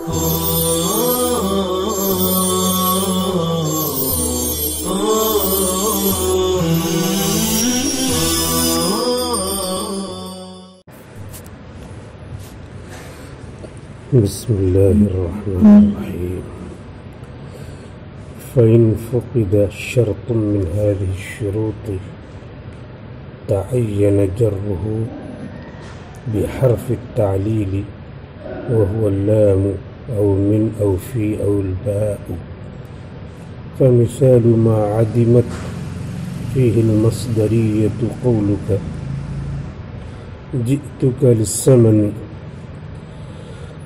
بسم الله الرحمن الرحيم. فإن فقد شرط من هذه الشروط تعين جره بحرف التعليل وهو اللام أو من أو في أو الباء. فمثال ما عدمت فيه المصدرية قولك جئتك للثمن،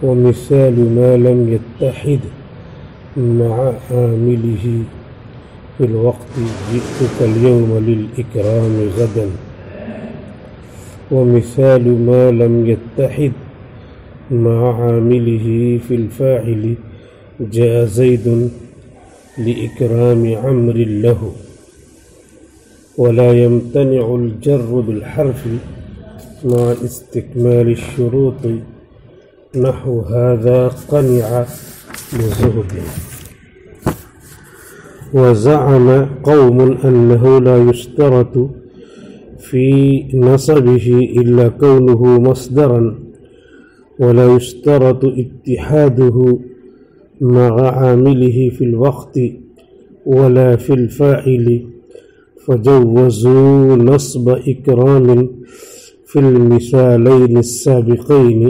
ومثال ما لم يتحد مع عامله في الوقت جئتك اليوم للإكرام غدا. ومثال ما لم يتحد مع عامله في الفاعل جاء زيد لإكرام عمرو له. ولا يمتنع الجر بالحرف مع استكمال الشروط نحو هذا قنع بزهد. وزعم قوم أنه لا يشترط في نصبه إلا كونه مصدرا، ولا يشترط اتحاده مع عامله في الوقت ولا في الفاعل، فجوزوا نصب إكرام في المثالين السابقين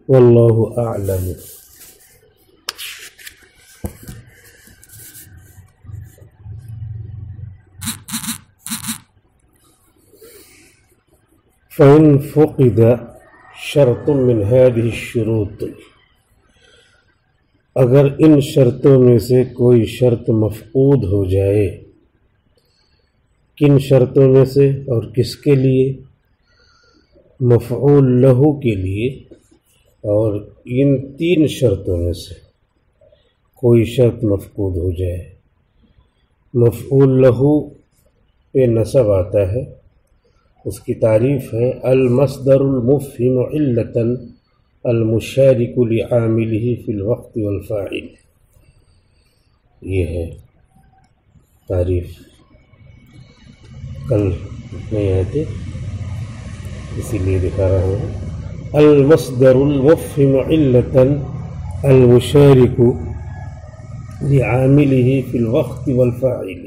والله أعلم. فإن فقد شرط من هذه الشروط، اگر ان شرطوں میں سے کوئی شرط مفقود ہو جائے. کن شرطوں میں سے اور کس کے لیے؟ مفعول لہو کے لیے. اور ان تین شرطوں میں سے کوئی شرط مفقود ہو جائے. مفعول لہو پہ نصب آتا ہے، اس کی تعریف ہے المصدر المفہم علۃ المشارک لعاملہ فی الوقت والفاعل. یہ ہے تعریف. کل نہیں آئے تھے اسی لیے دکھا رہا ہوں. المصدر المفہم علۃ المشارک لعاملہ فی الوقت والفاعل.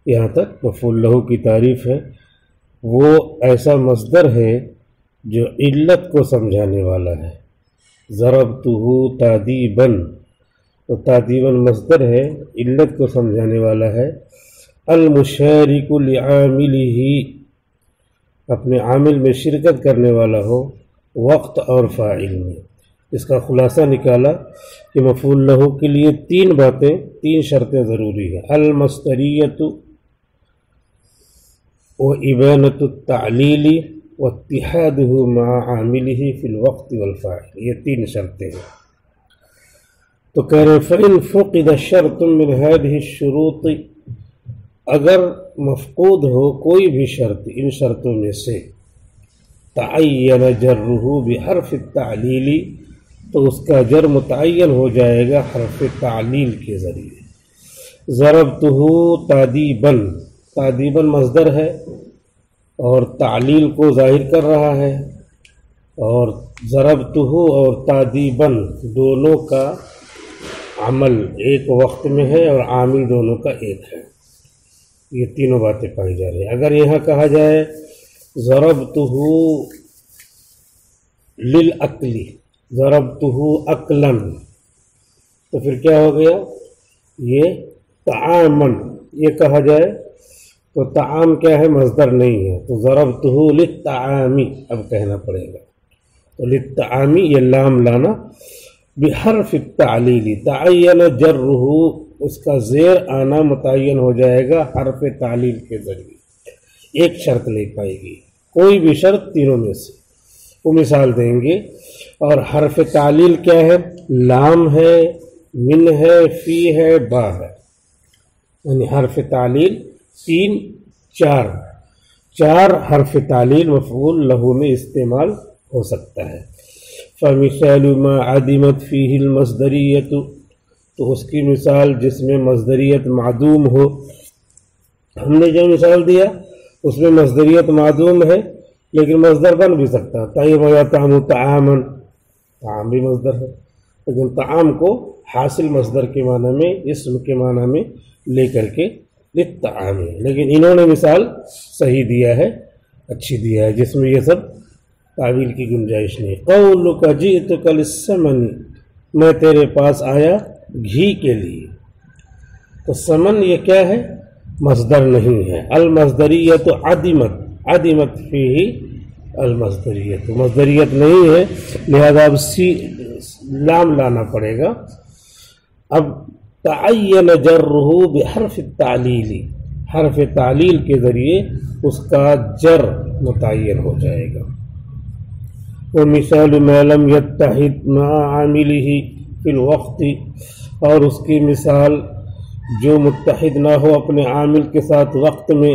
یہاں تک مفعول لہو کی تعریف ہے. وہ ایسا مصدر ہے جو علت کو سمجھانے والا ہے. ضربتہ تادیبا، تو تادیبا مصدر ہے، علت کو سمجھانے والا ہے. المشارک لعاملہ، اپنے عامل میں شرکت کرنے والا ہو وقت اور فاعل میں. اس کا خلاصہ نکالا کہ مفعول لہو کے لیے تین شرطیں ضروری ہیں. المصدریۃ وإبانة التعلیل واتحادہ مع عاملہ فی الوقت والفاعل. یہ تین شرطیں ہیں. تو کہہ رہے فإن فقد شرط من هذه الشروط، اگر مفقود ہو کوئی بھی شرط ان شرطوں میں سے، تعین جرہ بحرف التعلیل، تو اس کا جر متعین ہو جائے گا حرف تعلیل کے ذریعے. ضربتہ تادیبا، تادیبا مصدر ہے اور تعلیل کو ظاہر کر رہا ہے. اور ضربتہ اور تادیبا دونوں کا عمل ایک وقت میں ہے اور عامل دونوں کا ایک ہے. یہ تینوں باتیں پائی جا رہی ہیں. اگر یہاں کہا جائے ضربتہ للأکل، ضربتہ اکلا، تو پھر کیا ہو گیا؟ یہ طعامن. یہ کہا جائے تو طعام کیا ہے؟ مصدر نہیں ہے، تو ضربتہ للطعام اب کہنا پڑے گا. تو للطعام یہ لام لانا. بحرف التعلیل تعین جرہ، اس کا زیر آنا متعین ہو جائے گا حرف تعلیل کے ذریعے. ایک شرط لے پائے گی، کوئی بھی شرط تینوں میں سے. وہ مثال دیں گے. اور حرف تعلیل کیا ہے؟ لام ہے، من ہے، فی ہے، با ہے. یعنی حرف تعلیل چار حرف تعلیل مفعول لہو میں استعمال ہو سکتا ہے. فمثال ما عدمت فيه المصدریت، تو اس کی مثال جس میں مصدریت معدوم ہو. ہم نے جو مثال دیا اس میں مصدریت معدوم ہے لیکن مصدر بن بھی سکتا ہے. طیب یطعم طعاما، طعام بھی مصدر ہے لیکن طعام کو حاصل مصدر کے معنی میں، اسم کے معنی میں لے کر کے للطعام ہے. لیکن انہوں نے مثال صحیح دیا ہے، اچھی دیا ہے، جس میں یہ سب تعویل کی گنجائش نہیں. قولک جئتک للثمن، میں تیرے پاس آیا گھی کے لیے. تو ثمن یہ کیا ہے؟ مصدر نہیں ہے. المصدریت عدمت، عدمت فیہ المصدریت، مصدریت نہیں ہے، لہذا اب لام لانا پڑے گا. اب تعین جرہ بحرف التعلیل، حرف تعلیل کے ذریعے اس کا جر متعین ہو جائے گا. ومثال ما لم يتحد مع عامله فی الوقت، اور اس کی مثال جو متحد نہ ہو اپنے عامل کے ساتھ وقت میں.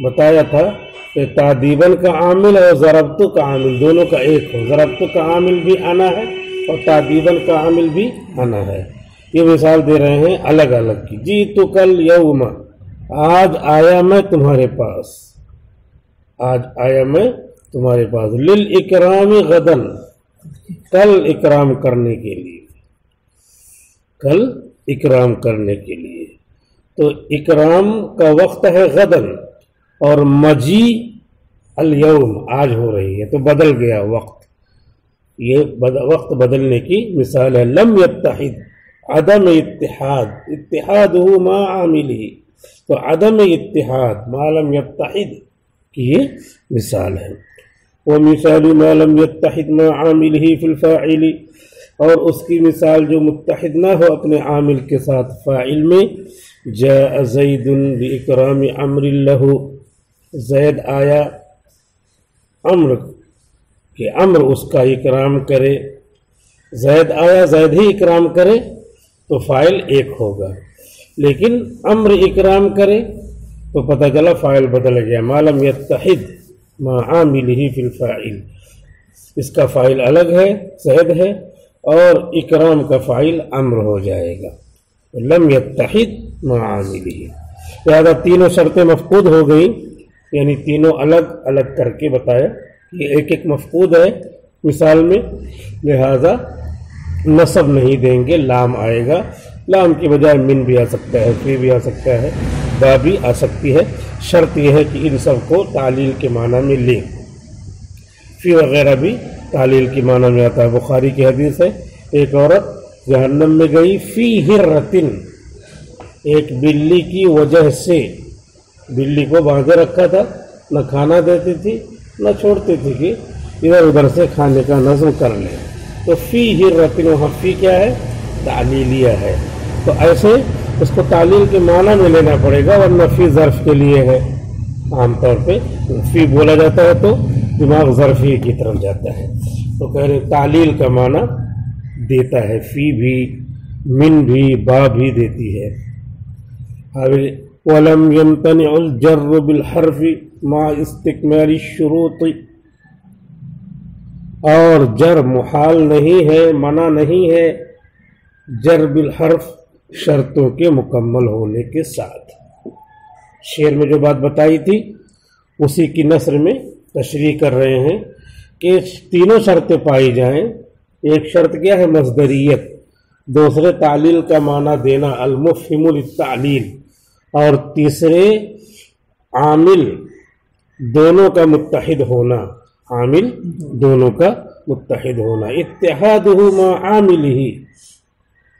بتایا تھا کہ تعدیباً کا عامل اور ضربت کا عامل دونوں کا ایک ہو. ضربت کا عامل بھی آنا ہے اور تعدیباً کا عامل بھی آنا ہے. یہ مثال دے رہے ہیں الگ الگ کی. جئتک الیوم، آج آیا میں تمہارے پاس، آج آیا میں تمہارے پاس. للاکرام غدن، کل اکرام کرنے کے لیے، کل اکرام کرنے کے لیے. تو اکرام کا وقت ہے غدن اور مجی الیوم آج ہو رہی ہے، تو بدل گیا وقت. یہ وقت بدلنے کی مثال ہے. لم یتحد، عدم اتحاد، اتحادہ مع عاملہ، تو عدم اتحاد ما لم یتحد کی یہ مثال ہے. ومثال ما لم یتحد مع عاملہ فی الفاعل، اور اس کی مثال جو متحد نہ ہو اپنے عامل کے ساتھ فاعل میں. جاء زید باکرام عمر لہ، زید آیا عمر کہ عمر اس کا اکرام کرے. زید آیا، زید ہی اکرام کرے تو فاعل ایک ہوگا، لیکن عمر اکرام کرے تو پتہ چلا فاعل بدل گیا. ما لم یتحد مع عاملہ فی الفاعل، اس کا فاعل الگ ہے، زید ہے، اور اکرام کا فاعل عمر ہو جائے گا. لم یتحد مع عاملہ، لہذا تینوں شرطیں مفقود ہو گئیں، یعنی تینوں الگ الگ کر کے بتایا. یہ ایک ایک مفقود ہے مثال میں، لہذا نصب نہیں دیں گے، لام آئے گا. لام کی بجائے من بھی آ سکتا ہے، فی بھی آ سکتا ہے، با بھی آ سکتی ہے. شرط یہ ہے کہ ان سب کو تعلیل کے معنی میں لیں. فی وغیرہ بھی تعلیل کے معنی میں آتا ہے. بخاری کی حدیث ہے، ایک عورت جہنم میں گئی فی ہرتن، ایک بلی کی وجہ سے. بلی کو باندھے رکھا تھا، نہ کھانا دیتی تھی نہ چھوڑتی تھی کہ ادھر ادھر سے کھانے کا نظم کر لیں. تو فی ہرتن، وہاں فی کیا ہے؟ تعلیلیہ ہے. تو ایسے اس کو تعلیل کے معنی میں لینا پڑے گا، ورنہ فی ظرف کے لیے ہے. عام طور پہ فی بولا جاتا ہے تو دماغ ظرفی کی طرف جاتا ہے. تو کہہ رہے تعلیل کا معنی دیتا ہے، فی بھی، من بھی، با بھی دیتی ہے. وَلَمْ يَمْتَنِعُ الْجَرُّ بِالْحَرْفِ مَعَ اسْتِكْمَالِ الشُّرُوطِ، اور جر محال نہیں ہے، منع نہیں ہے جر بالحرف، شرطوں کے مکمل ہونے کے ساتھ. شعر میں جو بات بتائی تھی اسی کی نثر میں تشریح کر رہے ہیں کہ تینوں شرطیں پائی جائیں. ایک شرط کیا ہے؟ مصدریت. دوسرے تعلیل کا معنی دینا، المفہم للتعلیل. اور تیسرے عامل دونوں کا متحد ہونا، عامل دونوں کا متحد ہونا. اتحادہ مع عاملہ،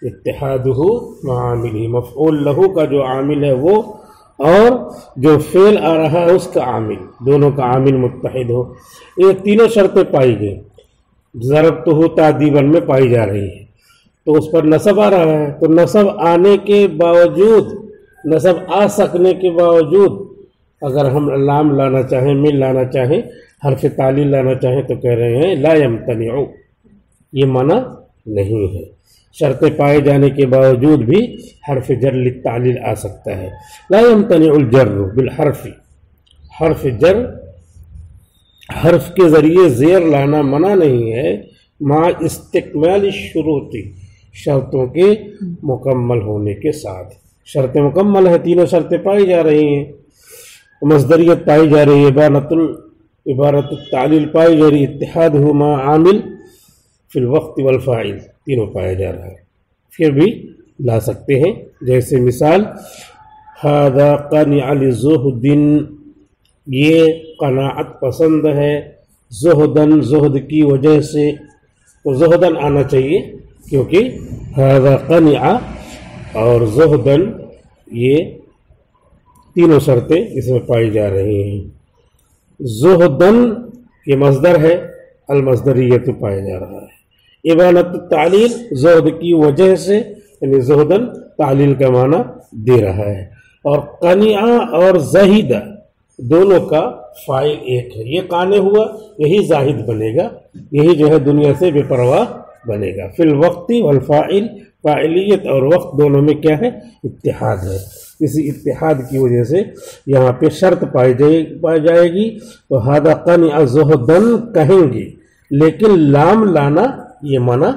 اتحادہ مع عاملہ، مفعول لہ کا جو عامل ہے وہ، اور جو فعل آ رہا ہے اس کا عامل، دونوں کا عامل متحد ہو. یہ تینوں شرطیں پائی گئی. ضربتہ تعدیباً میں پائی جا رہی ہے تو اس پر نصب آ رہا ہے. تو نصب آنے کے باوجود، نصب آ سکنے کے باوجود اگر ہم لام لانا چاہیں، من لانا چاہیں، حرف تعلیل لانا چاہیں تو کہہ رہے ہیں لا یمتنع، یہ منع نہیں ہے. شرطیں پائے جانے کے باوجود بھی حرف جر للتعلیل آ سکتا ہے. لا یمتنع الجر بالحرف، حرف جر، حرف کے ذریعے زیر لانا منع نہیں ہے، مع استکمال الشروط، شرطوں کے مکمل ہونے کے ساتھ. شرطیں مکمل ہے، تینوں شرطیں پائی جا رہی ہیں، مصدریت پائی جا رہی ہے، عبارت التعلیل پائی جا رہی ہے، اتحاد مع عامل فی الوقت والفاعل تینوں پایا جا رہا ہے. پھر بھی لا سکتے ہیں، جیسے مثال ھذا قنع لزہد، یہ قناعت پسند ہے، زہدن زہد کی وجہ سے، تو زہدن آنا چاہیے کیونکہ ھذا قنع اور زہدن یہ تینوں شرطیں اس میں پائی جا رہی ہیں. زہدن یہ مصدر ہے، المصدریت پایا جا رہا ہے. عبارت التعلیل زہد کی وجہ سے، یعنی زہدن تعلیل کا معنی دے رہا ہے. اور قنع اور زہد دونوں کا فاعل ایک ہے، یہ قانع ہوا، یہی زاہد بنے گا، یہی جو ہے دنیا سے بے پرواہ بنے گا. فی الوقت والفاعل، فاعلیت اور وقت دونوں میں کیا ہے؟ اتحاد ہے. اسی اتحاد کی وجہ سے یہاں پہ شرط پائی جائے گی. تو ھذا قنع زہدن کہیں گے، لیکن لام لانا یہ منع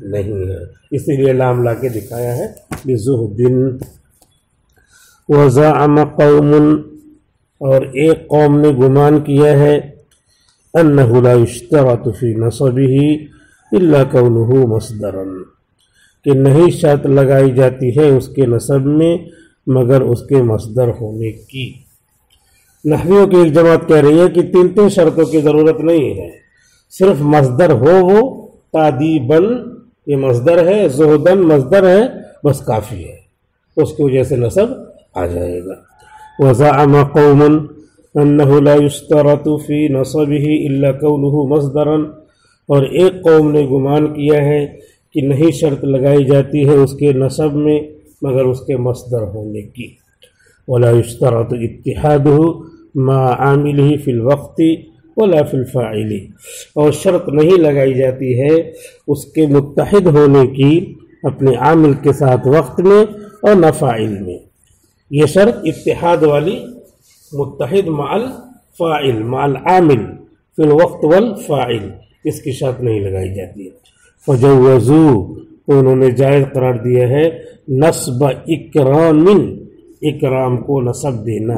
نہیں ہے، اسی لیے لام لا کے دکھایا ہے لزہدن. وزعم قوم، اور ایک قوم نے گمان کیا ہے، انہ لا یشترط فی نصبہ الا کونہ مصدرا، کہ نہیں شرط لگائی جاتی ہے اس کے نصب میں مگر اس کے مصدر ہونے کی. نحویوں کی ایک جماعت کہہ رہی ہے کہ تین شرطوں کی ضرورت نہیں ہے، صرف مصدر ہو، وہ تادیباً یہ مصدر ہے، زہدن مصدر ہے، بس کافی ہے، اس کی وجہ سے نصب آ جائے گا. وزعم قوم انہ لا یشترط فی نصبہ الا کونہ مصدرا، اور ایک قوم نے گمان کیا ہے کہ نہیں شرط لگائی جاتی ہے اس کے نصب میں مگر اس کے مصدر ہونے کی. ولا یشترط اتحادہ مع عاملہ فی الوقت ولا فی الفاعل، اور شرط نہیں لگائی جاتی ہے اس کے متحد ہونے کی اپنے عامل کے ساتھ وقت میں اور نہ فاعل میں. یہ شرط اتحاد والی، متحد مع الفاعل مع العامل فی الوقت والفاعل، اس کی شرط نہیں لگائی جاتی ہے. فجوزو، انہوں نے جائز قرار دیا ہے نصب اکرام، اکرام کو نصب دینا،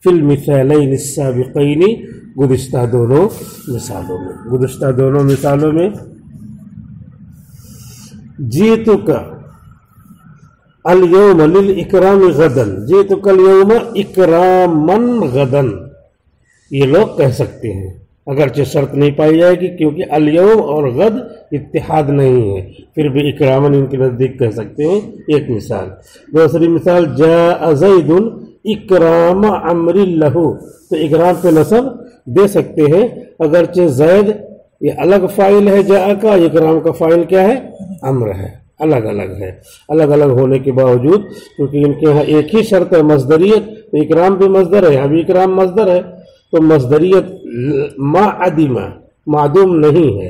فی المثالین السابقین، گزشتہ دونوں مثالوں میں. گزشتہ دونوں مثالوں میں جیتک الیوم للاکرام غدن، جیتک الیوم اکراما غدن، یہ لوگ کہہ سکتے ہیں اگرچہ شرط نہیں پائی جائے گی کیونکہ الیوم اور غد اتحاد نہیں ہے، پھر بھی اکرامن ان کے نزدیک کہہ سکتے ہیں. ایک مثال. دوسری مثال جاء زید اکرام عمر لہ، تو اکرام پہ نصب دے سکتے ہیں اگرچہ زید یہ الگ فاعل ہے جاء کا، اکرام کا فاعل کیا ہے؟ عمر ہے، الگ الگ ہے. الگ الگ ہونے کے باوجود کیونکہ ان کے یہاں ایک ہی شرط ہے مصدریت، تو اکرام بھی مصدر ہے، ابھی اکرام مصدر ہے، تو مصدریت ما عدیمہ معدوم نہیں ہے،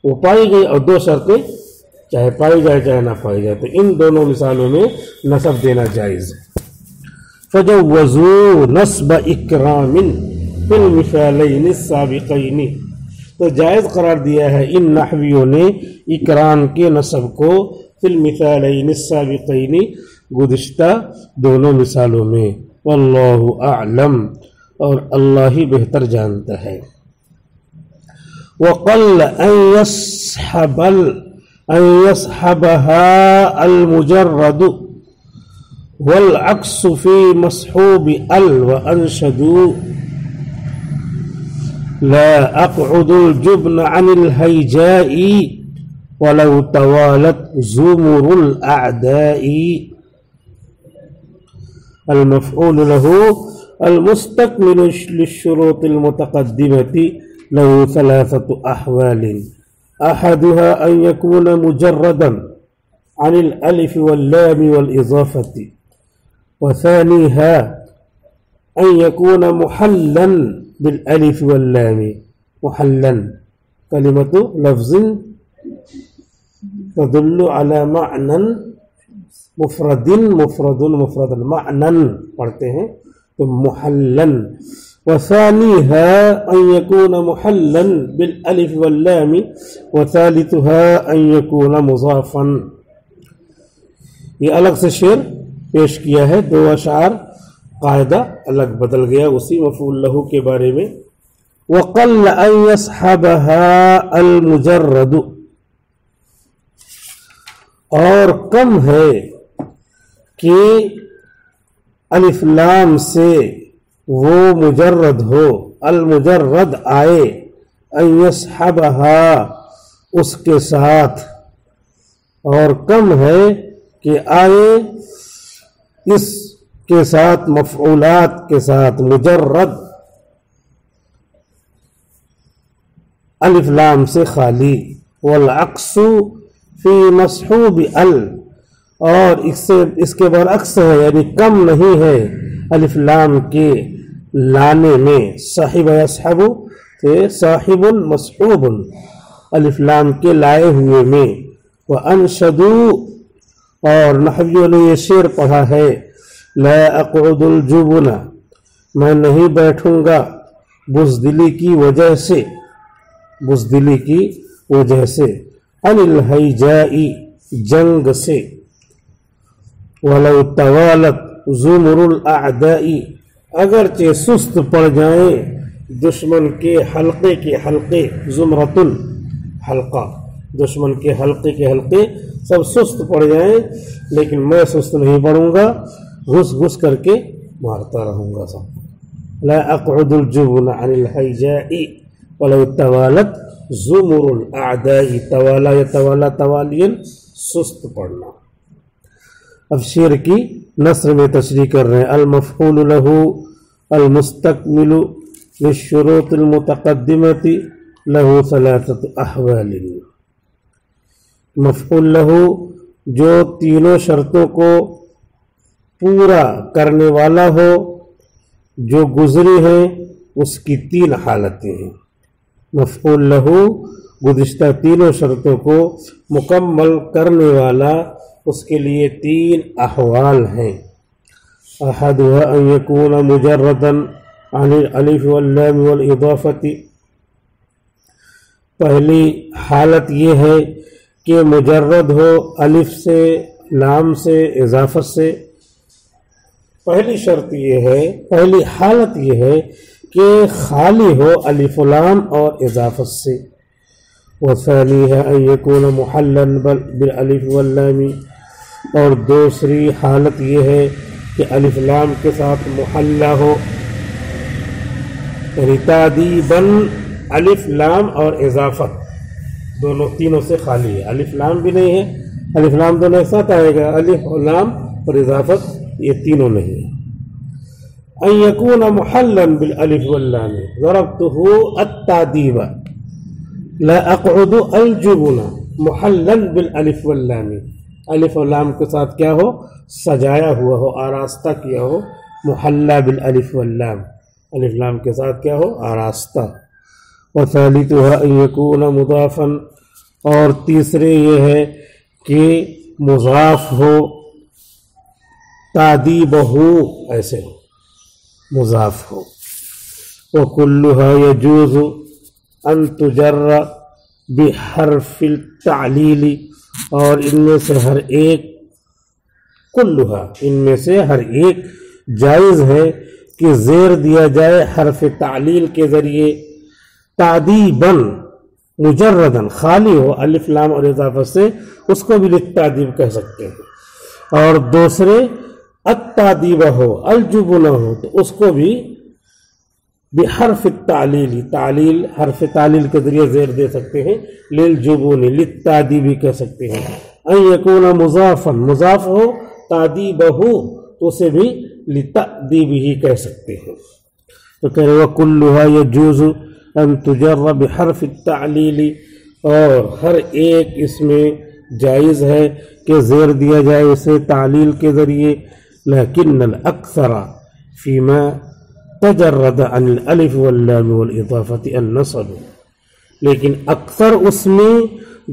وہ پائی گئی، اور دو شرطیں چاہے پائی جائے چاہے نہ پائی جائے، تو ان دونوں مثالوں میں نصب دینا جائز ہے. فجوزوا نصب اکرام فی المثالین السابقین، تو جائز قرار دیا ہے ان نحویوں نے اکرام کے نصب کو فی المثالین السابقین، گزشتہ دونوں مثالوں میں. واللہ اعلم، اور اللہ ہی بہتر جانتا ہے. وقل ان يصحبها المجرد والعكس في مصحوب ال وانشدوا لا اقعد الجبن عن الهيجاء ولو توالت زمر الاعداء. المفعول له المستكمل للشروط المتقدمة له ثلاثة أحوال، أحدها أن يكون مجردا عن الألف واللام والإضافة، وثانيها أن يكون محلا بالألف واللام. محلا كلمة لفظ تدل على معنى مفرد معنى پڑھتے ہیں، تو محلن وثانيها أن يكون محلا بالألف واللام وثالثها أن يكون مضافا. یہ الگ سے شعر پیش کیا ہے، دو اشعار، قاعدہ الگ بدل گیا اسی مفعول لہو کے بارے میں. وقل أن يصحبها المجرد، اور کم ہے کہ الف لام سے وہ مجرد ہو، المجرد آئے، ان یصحبها اس کے ساتھ، اور کم ہے کہ آئے اس کے ساتھ مفعولات کے ساتھ مجرد الف لام سے خالی. والعکس فی مصحوب ال، اور اس کے برعکس ہے، یعنی کم نہیں ہے الف لام کے لانے میں. صاحب یصحب سے صاحب مصحوب، الف لام کے لائے ہوئے میں. وانشدوا، اور نحویوں نے یہ شعر پڑھا ہے، لا اقعد الجبن، میں نہیں بیٹھوں گا بزدلی کی وجہ سے، بزدلی کی وجہ سے. عن الہیجاء، جنگ سے. ولو توالت زمر الاعداء، اگرچہ سست پڑ جائیں دشمن کے حلقے زمرۃ حلقہ، دشمن کے حلقے سب سست پڑ جائیں، لیکن میں سست نہیں پڑوں گا، گھس گھس کر کے مارتا رہوں گا سب. لا اقعد الجبن عن الہیجاء ولو توالت زمر الاعداء، توالا یتوالا توالین، سست پڑنا. اب شعر کی نثر میں تشریح کر رہے ہیں. المفعول له المستكمل للشروط المتقدمة له ثلاثة احوال. مفعول له جو تینوں شرطوں کو پورا کرنے والا ہو، جو گزری ہیں، اس کی تین حالتیں ہیں. مفعول له گزشتہ تینوں شرطوں کو مکمل کرنے والا، اس کے لیے تین احوال ہیں. احدها ان يكون مجردا عن الالف واللام والاضافة، پہلی حالت یہ ہے کہ مجرد ہو الف سے، لام سے، اضافت سے. پہلی شرط یہ ہے، پہلی حالت یہ ہے کہ خالی ہو الف لام اور اضافت سے. وثانیها ان يكون محلا بالالف واللام، اور دوسری حالت یہ ہے کہ الف لام کے ساتھ محلہ ہو، یعنی تعدیباً الف لام اور اضافت دونوں تینوں سے خالی ہے. الف لام بھی نہیں ہے، الف لام دونوں ایک ساتھ آئے گا، الف لام اور اضافت یہ تینوں نہیں ہے. ان يكون محلا بالالف واللام ضربته التعدیب لا اقعد الجبن محلا بالالف واللام، الف و لام کے ساتھ کیا ہو؟ سجایا ہوا ہو، آراستہ کیا ہو. محلہ بالالف واللام، الف لام کے ساتھ کیا ہو؟ آراستہ. وثالثها ان يكون مضافا، اور تیسرے یہ ہے کہ مضاف ہو، تعدیبہ ایسے ہو، مضاف ہو. وكلها يجوز ان تجر بحرف التعلیل، اور ان میں سے ہر ایک، کلھا ان میں سے ہر ایک جائز ہے کہ زیر دیا جائے حرف تعلیل کے ذریعے. تعدیباً مجرداً خالی ہو الف لام اور اضافت سے، اس کو بھی للتعدیب کہہ سکتے ہیں. اور دوسرے التعدیبہ ہو، الجبن ہو، تو اس کو بھی بحرف التعلیل، تعلیل حرف تعلیل کے ذریعے زیر دے سکتے ہیں. للجبن للتعدیب کہہ سکتے ہیں. ان یکون مضافا، مضاف ہو تعدیبہ تو اسے بھی لتعدیبہ کہہ سکتے ہیں. تو کہہ رہے وکلھا یجوز ان تجر بحرف التعلیل، اور ہر ایک اس میں جائز ہے کہ زیر دیا جائے اسے تعلیل کے ذریعے. لیکن الاکثر فیما تجرد عن الالف واللام والاضافة النصب، لیکن اکثر اس میں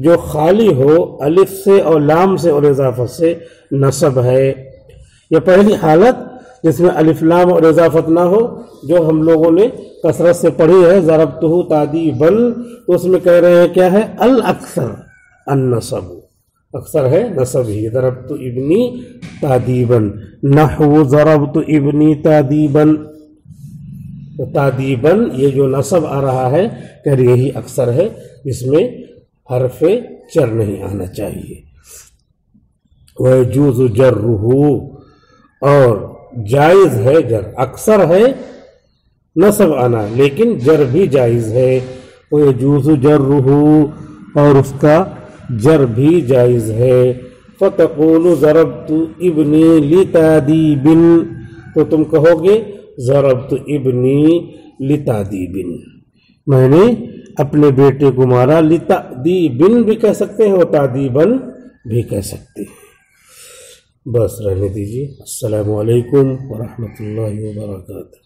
جو خالی ہو الف سے اور لام سے اور اضافت سے نصب ہے. یہ پہلی حالت جس میں الف لام اور اضافت نہ ہو، جو ہم لوگوں نے کثرت سے پڑھی ہے ضربتہ تعدیباً، تو اس میں کہہ رہے ہیں کیا ہے؟ الاکثر النصب، اکثر ہے نصب ہی، ضربت ابنی تعدیباً، نحو ضربت ابنی تعدیباً، تو تعدیباً یہ جو نصب آ رہا ہے کہ یہی اکثر ہے، اس میں حرف جر نہیں آنا چاہیے۔ وَيَجُوزُ جَرُّهُ، اور جائز ہے جر، اکثر ہے نصب آنا لیکن جر بھی جائز ہے۔ وَيَجُوزُ جَرُّهُ، اور اس کا جر بھی جائز ہے۔ فَتَقُولُ ضَرَبْتُ ابنی لِتَعْدِيبٍ، تو تم کہو گے ضربت ابنی لتعدیبن، میں نے اپنے بیٹے کو مارا، لتعدیبن بھی کہہ سکتے ہیں اور تعدیبن بھی کہہ سکتے ہیں۔ بس رہنے دیجیے۔ السلام علیکم ورحمۃ اللہ وبرکاتہ۔